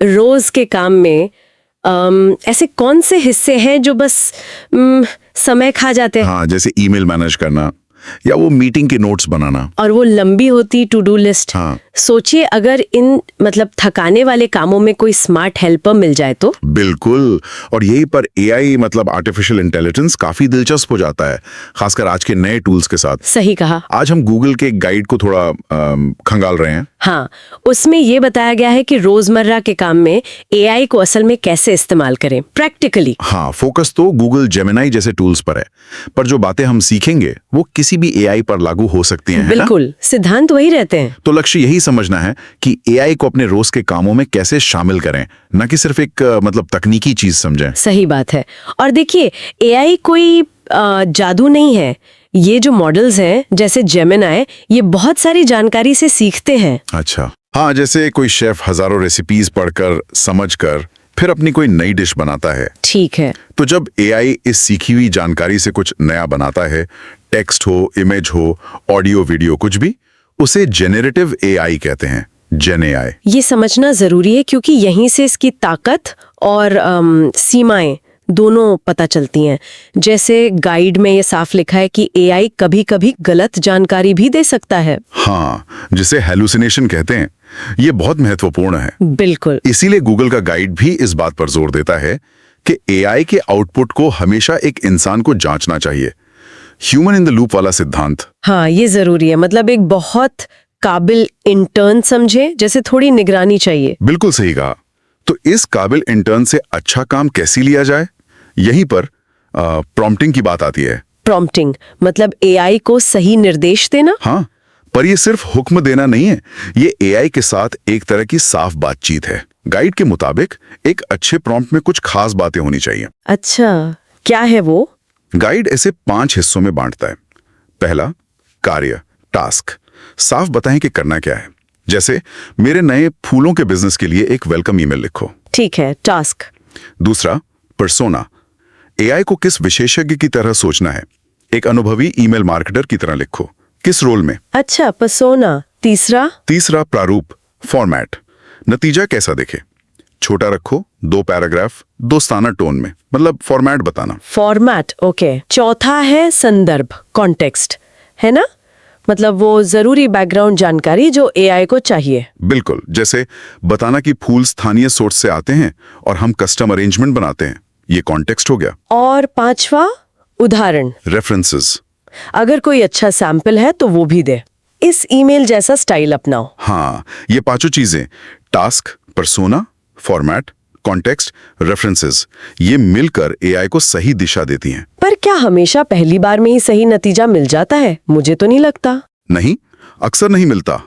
रोज के काम में ऐसे कौन से हिस्से हैं जो बस समय खा जाते हैं? हाँ, जैसे ईमेल मैनेज करना या वो मीटिंग के नोट्स बनाना। और वो लंबी होती टू डू लिस्ट। हाँ। सोचिए अगर इन थकाने वाले कामों में कोई स्मार्ट हेल्पर मिल जाए तो। बिल्कुल, और यही पर एआई आर्टिफिशियल इंटेलिजेंस काफी दिलचस्प हो जाता है, खासकर आज के नए टूल्स के साथ। सही कहा। आज हम गूगल के गाइड को थोड़ा खंगाल रहे हैं। हाँ, उसमें ये बताया गया है कि रोजमर्रा के काम में एआई को असल में कैसे इस्तेमाल करें प्रैक्टिकली। हाँ, फोकस तो गूगल जेमिनाई जैसे टूल्स पर है, पर जो बातें हम सीखेंगे वो किसी भी एआई पर लागू हो सकती हैं। बिल्कुल, सिद्धांत वही रहते हैं। तो लक्ष्य यही समझना है कि एआई को अपने रोज के कामों में कैसे शामिल करें, न कि सिर्फ एक तकनीकी चीज समझें। सही बात है। और देखिए, एआई कोई जादू नहीं है। ये जो मॉडल्स हैं जैसे जेमिनाई, ये बहुत सारी जानकारी से सीखते हैं। अच्छा, हाँ, जैसे कोई शेफ हजारों रेसिपीज पढ़कर समझकर फिर अपनी कोई नई डिश बनाता है। ठीक है। तो जब एआई इस सीखी हुई जानकारी से कुछ नया बनाता है, टेक्स्ट हो, इमेज हो, ऑडियो, वीडियो, कुछ भी, उसे जेनरेटिव एआई कहते हैं, जेन एआई। ये समझना जरूरी है क्योंकि यहीं से इसकी ताकत और सीमाएं दोनों पता चलती हैं। जैसे गाइड में ये साफ लिखा है कि एआई कभी-कभी गलत जानकारी भी दे सकता है। हाँ, जिसे हेलुसिनेशन कहते हैं। ये बहुत महत्वपूर्ण है। बिल्कुल। इसीलिए गूगल का गाइड भी इस बात पर जोर देता है कि एआई के आउटपुट को हमेशा एक इंसान को जांचना चाहिए। ह्यूमन इन द लूप वाला सिद्धांत। हाँ, ये जरूरी है। एक बहुत काबिल इंटर्न समझे, जैसे थोड़ी निगरानी चाहिए। बिल्कुल सही कहा। तो इस काबिल इंटर्न से अच्छा काम कैसे लिया जाए, यहीं पर प्रॉम्प्टिंग की बात आती है। प्रॉम्प्टिंग एआई को सही निर्देश देना। हाँ, पर ये सिर्फ हुक्म देना नहीं है, ये एआई के साथ एक तरह की साफ बातचीत है। गाइड के मुताबिक एक अच्छे प्रॉम्प्ट में कुछ खास बातें होनी चाहिए। अच्छा, क्या है वो? गाइड ऐसे 5 हिस्सों में बांटता है। पहला, कार्य, टास्क। साफ बताएं कि करना क्या है। जैसे मेरे नए फूलों के बिजनेस के लिए एक वेलकम ईमेल लिखो। ठीक है, टास्क। दूसरा, पर्सोना। एआई को किस विशेषज्ञ की तरह सोचना है। एक अनुभवी ईमेल मार्केटर की तरह लिखो, किस रोल में। अच्छा, पर्सोना। तीसरा, प्रारूप, फॉर्मेट। नतीजा कैसा दिखे। छोटा रखो, 2 पैराग्राफ, दोस्ताना टोन में, फॉर्मेट बताना। Format, okay. चौथा है संदर्भ, कॉन्टेक्स्ट, है ना? वो जरूरी बैकग्राउंड जानकारी जो एआई को चाहिए। बिल्कुल, जैसे बताना कि फूल स्थानीय सोर्स से आते हैं और हम कस्टम अरेंजमेंट बनाते हैं। ये कॉन्टेक्स्ट हो गया। और पांचवा, उदाहरण, रेफरेंसेस। अगर कोई अच्छा सैंपल है तो वो भी दे। इस ईमेल जैसा स्टाइल अपनाओ। हाँ, ये 5 चीजें, task, persona, format, context, references, ये मिलकर एआई को सही दिशा देती हैं। पर क्या हमेशा पहली बार में ही सही नतीजा मिल जाता है? मुझे तो नहीं लगता। नहीं, अक्सर नहीं मिलता।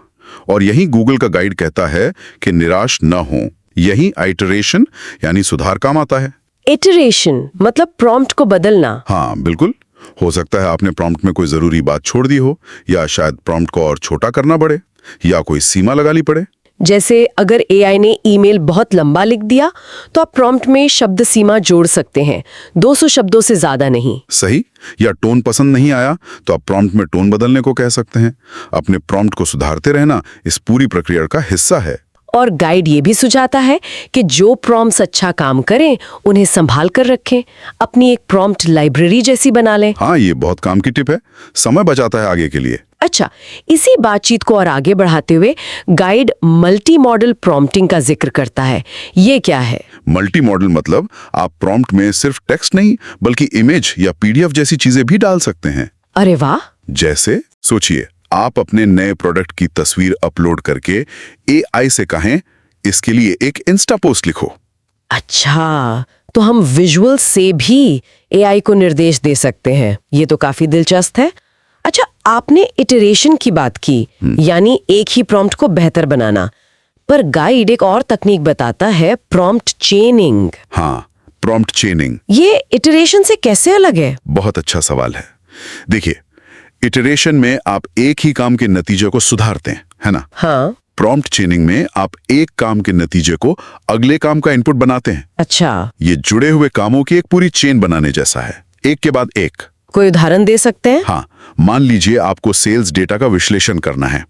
और यही गूगल का गाइड कहता है कि निराश न हो। यही आइटरेशन यानी सुधार काम आता है। इटरेशन प्रॉम्प्ट को बदलना। हाँ, बिल्कुल। हो सकता है आपने प्रॉम्प्ट में कोई जरूरी बात छोड़ दी हो, या शायद प्रॉम्प्ट को और छोटा करना पड़े, या कोई सीमा लगानी पड़े। जैसे अगर एआई ने ईमेल बहुत लंबा लिख दिया तो आप प्रॉम्प्ट में शब्द सीमा जोड़ सकते हैं, 200 शब्दों से ज्यादा नहीं। सही। या टोन पसंद नहीं आया तो आप प्रॉम्प्ट में टोन बदलने को कह सकते हैं। अपने प्रॉम्प्ट को सुधारते रहना इस पूरी प्रक्रिया का हिस्सा है। और गाइड ये भी सुझाता है कि जो प्रॉम्प्ट्स अच्छा काम करें उन्हें संभाल कर रखें, अपनी एक प्रॉम्प्ट लाइब्रेरी जैसी बना लें। हाँ, ये बहुत काम की टिप है, समय बचाता है आगे के लिए। अच्छा, इसी बातचीत को और आगे बढ़ाते हुए गाइड मल्टी मॉडल प्रॉम्प्टिंग का जिक्र करता है। ये क्या है? मल्टी मॉडल आप प्रॉम्प्ट में सिर्फ टेक्स्ट नहीं बल्कि इमेज या पीडीएफ जैसी चीजें भी डाल सकते हैं। अरे वाह! जैसे सोचिए, आप अपने नए प्रोडक्ट की तस्वीर अपलोड करके एआई से कहें इसके लिए एक इंस्टा पोस्ट लिखो। अच्छा, तो हम विजुअल से भी एआई को निर्देश दे सकते हैं। ये तो काफी दिलचस्प है। अच्छा, आपने इटरेशन की बात की, यानी एक ही प्रॉम्प्ट को बेहतर बनाना, पर गाइड एक और तकनीक बताता है, प्रॉम्प्ट चेनिंग। हाँ, प्रॉम्प्ट चेनिंग। ये इटरेशन से कैसे अलग है? बहुत अच्छा सवाल है। देखिए, इटरेशन में आप एक ही काम के नतीजे को सुधारते हैं, है ना? हाँ। प्रॉम्प्ट चेनिंग में आप एक काम के नतीजे को अगले काम का इनपुट बनाते हैं। अच्छा, ये जुड़े हुए कामों की एक पूरी चेन बनाने जैसा है, एक के बाद एक। कोई उदाहरण दे सकते हैं? हाँ, मान लीजिए आपको सेल्स डेटा का विश्लेषण करना है।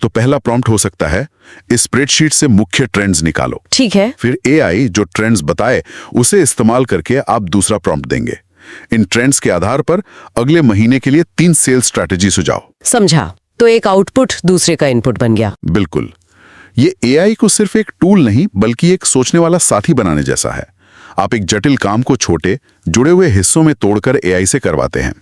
तो पहला प्रॉम्प्ट हो सकता है, इस स्प्रेडशीट से मुख्य ट्रेंड्स निकालो। ठीक है। फिर एआई जो ट्रेंड्स बताए उसे इस्तेमाल करके आप दूसरा प्रॉम्प्ट देंगे। इन ट्रेंड्स के आधार पर अगले महीने के लिए 3 सेल्स स्ट्रैटेजी सुझाओ। समझा। तो एक आउटपुट दूसरे का इनपुट बन गया। बिल्कुल। ये एआई को सिर्फ एक टूल नहीं बल्कि एक सोचने वाला साथी बनाने जैसा है। आप एक जटिल काम को छोटे जुड़े हुए हिस्सों में तोड़कर एआई से करवाते हैं।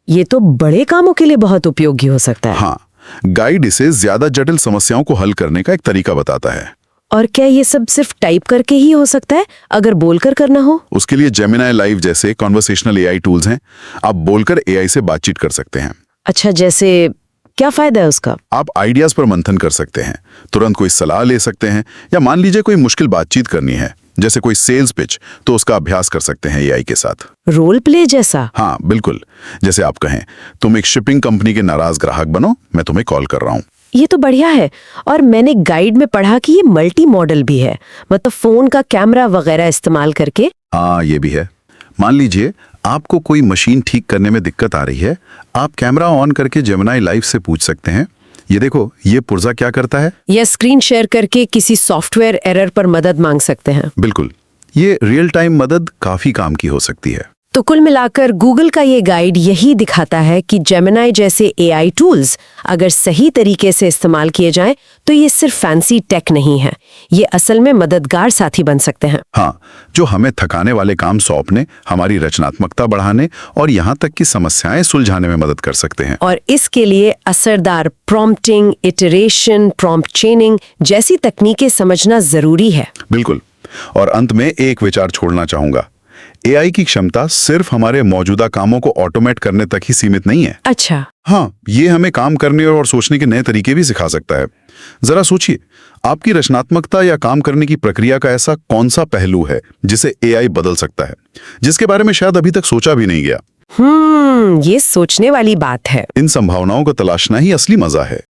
ये तो बड़े कामों के लिए बहुत उपयोगी हो सकता है। हाँ, गाइड इसे ज्यादा जटिल समस्याओं को हल करने का एक तरीका बताता है। और क्या ये सब सिर्फ टाइप करके ही हो सकता है, अगर बोलकर करना हो? उसके लिए जेमिनी लाइव जैसे कॉन्वर्सेशनल एआई टूल्स हैं। आप बोलकर एआई से बातचीत कर सकते हैं। अच्छा, जैसे क्या फायदा है उसका? आप आइडियाज पर मंथन कर सकते हैं, तुरंत कोई सलाह ले सकते हैं, या मान लीजिए कोई मुश्किल बातचीत करनी है जैसे कोई सेल्स पिच, तो उसका अभ्यास कर सकते हैं एआई के साथ। रोल प्ले जैसा? हाँ बिल्कुल। जैसे आप कहें, तुम एक शिपिंग कंपनी के नाराज ग्राहक बनो, मैं तुम्हें कॉल कर रहा हूँ। ये तो बढ़िया है। और मैंने गाइड में पढ़ा कि ये मल्टी मॉडल भी है, मतलब फोन का कैमरा वगैरह इस्तेमाल करके। हाँ, ये भी है। मान लीजिए आपको कोई मशीन ठीक करने में दिक्कत आ रही है, आप कैमरा ऑन करके जेमिनी लाइव से पूछ सकते हैं, ये देखो ये पुर्जा क्या करता है। या स्क्रीन शेयर करके किसी सॉफ्टवेयर एरर पर मदद मांग सकते हैं। बिल्कुल, ये रियल टाइम मदद काफी काम की हो सकती है। तो कुल मिलाकर गूगल का ये गाइड यही दिखाता है कि जेमिनी जैसे एआई टूल्स अगर सही तरीके से इस्तेमाल किए जाएं तो ये सिर्फ फैंसी टेक नहीं है, ये असल में मददगार साथी बन सकते हैं। हाँ, जो हमें थकाने वाले काम सौंपने, हमारी रचनात्मकता बढ़ाने और यहाँ तक कि समस्याएं सुलझाने में मदद कर सकते हैं। और इसके लिए असरदार प्रॉम्प्टिंग, इटरेशन, प्रॉम्प्ट चेनिंग जैसी तकनीकें समझना जरूरी है। बिल्कुल। और अंत में एक विचार छोड़ना चाहूंगा, एआई की क्षमता सिर्फ हमारे मौजूदा कामों को ऑटोमेट करने तक ही सीमित नहीं है। अच्छा। हाँ, ये हमें काम करने और सोचने के नए तरीके भी सिखा सकता है। जरा सोचिए, आपकी रचनात्मकता या काम करने की प्रक्रिया का ऐसा कौन सा पहलू है जिसे एआई बदल सकता है, जिसके बारे में शायद अभी तक सोचा भी नहीं गया। ये सोचने वाली बात है। इन संभावनाओं को तलाशना ही असली मजा है।